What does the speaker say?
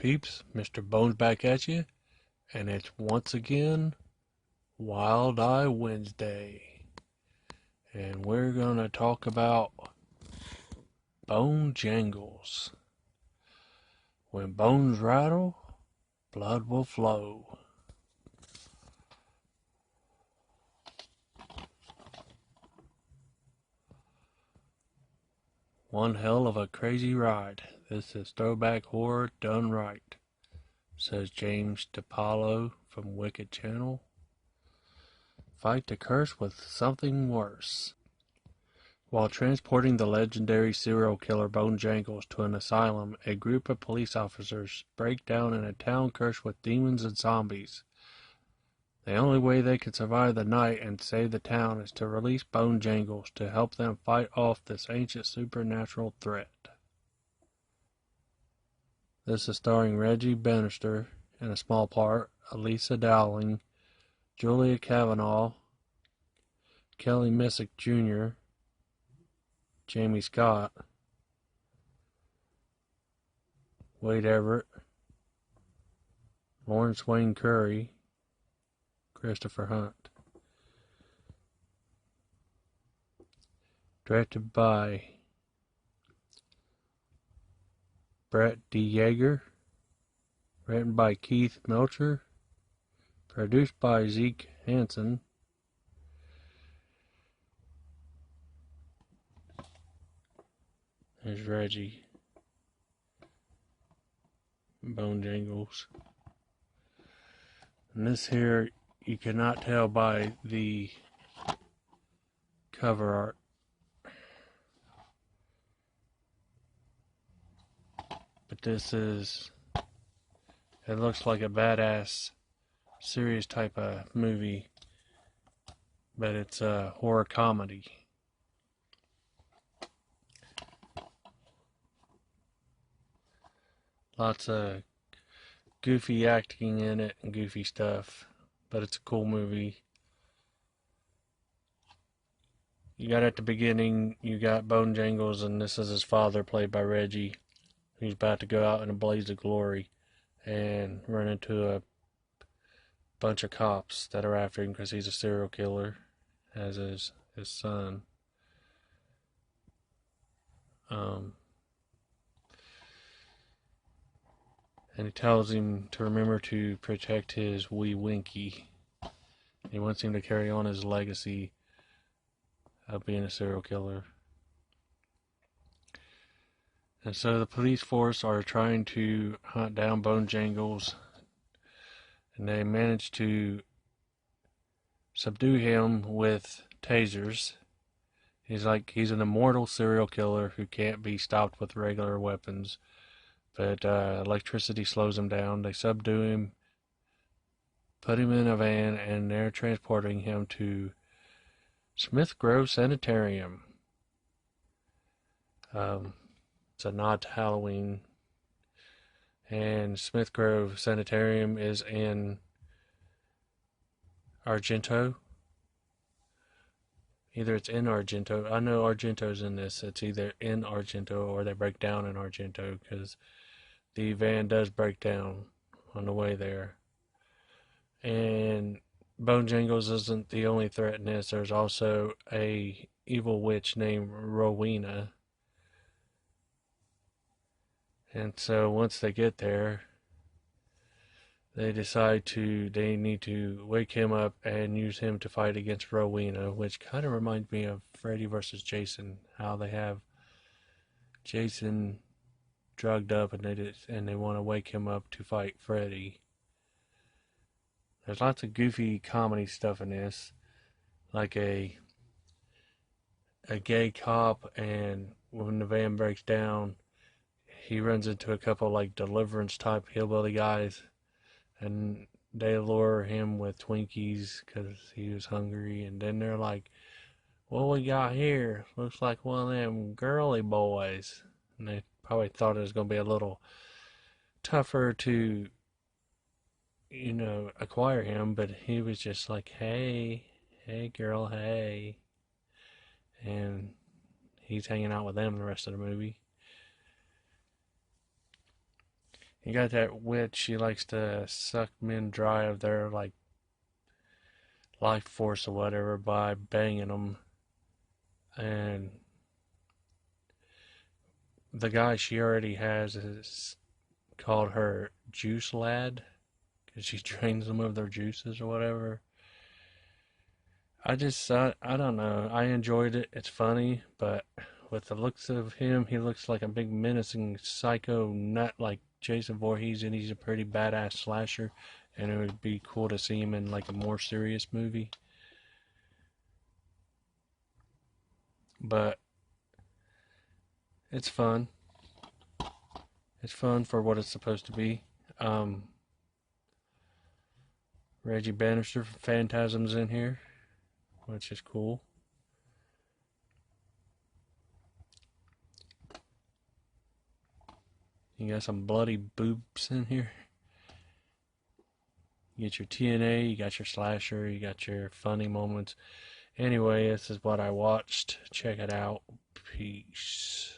peeps? Mr. Bones back at you, and it's once again Wild Eye Wednesday. And we're gonna talk about Bonejangles. When bones rattle, blood will flow. One hell of a crazy ride. This is throwback horror done right, says James DePaulo from Wicked Channel. Fight the curse with something worse. While transporting the legendary serial killer Bonejangles to an asylum, a group of police officers break down in a town cursed with demons and zombies. The only way they can survive the night and save the town is to release Bonejangles to help them fight off this ancient supernatural threat. This is starring Reggie Bannister in a small part, Elisa Dowling, Julia Kavanaugh, Kelly Missick Jr., Jamie Scott, Wade Everett, Lawrence Wayne Curry, Christopher Hunt. Directed by Brett D. Yeager. Written by Keith Melcher. Produced by Zeke Hansen. There's Reggie. Bonejangles. And this here, you cannot tell by the cover art. But this is, it looks like a badass, serious type of movie. But it's a horror comedy. Lots of goofy acting in it and goofy stuff, but it's a cool movie. You got at the beginning, you got Bonejangles, and this is his father, played by Reggie. He's about to go out in a blaze of glory and run into a bunch of cops that are after him because he's a serial killer, as is his son. And he tells him to remember to protect his wee Winky. He wants him to carry on his legacy of being a serial killer. And so the police force are trying to hunt down Bonejangles, and they manage to subdue him with tasers. He's an immortal serial killer who can't be stopped with regular weapons. But electricity slows him down. They subdue him, put him in a van, and they're transporting him to Smith Grove Sanitarium. It's a nod to Halloween. And Smith Grove Sanitarium is in Argento. Either it's in Argento. I know Argento's in this. It's either in Argento or they break down in Argento because the van does break down on the way there. And Bonejangles isn't the only threat in this. There's also a evil witch named Rowena. And so once they get there, they need to wake him up and use him to fight against Rowena, which kind of reminds me of Freddy vs. Jason, how they have Jason drugged up and they want to wake him up to fight Freddy. There's lots of goofy comedy stuff in this, like a gay cop, and when the van breaks down, he runs into a couple like Deliverance type hillbilly guys, and they lure him with Twinkies because he was hungry, and then they're like, "What we got here? Looks like one of them girly boys," and they probably thought it was going to be a little tougher to, acquire him, but he was just like, hey girl, hey. And he's hanging out with them the rest of the movie. You got that witch, she likes to suck men dry of their, like, life force or whatever by banging them. And the guy she already has is called her Juice Lad because she drains them of their juices or whatever. I don't know. I enjoyed it. It's funny, but with the looks of him, he looks like a big menacing psycho nut like Jason Voorhees, and he's a pretty badass slasher. And it would be cool to see him in like a more serious movie. But it's fun. It's fun for what it's supposed to be. Um, Reggie Bannister from Phantasm's in here, which is cool. You got some bloody boobs in here. You get your TNA, you got your slasher, you got your funny moments. Anyway, this is what I watched. Check it out. Peace.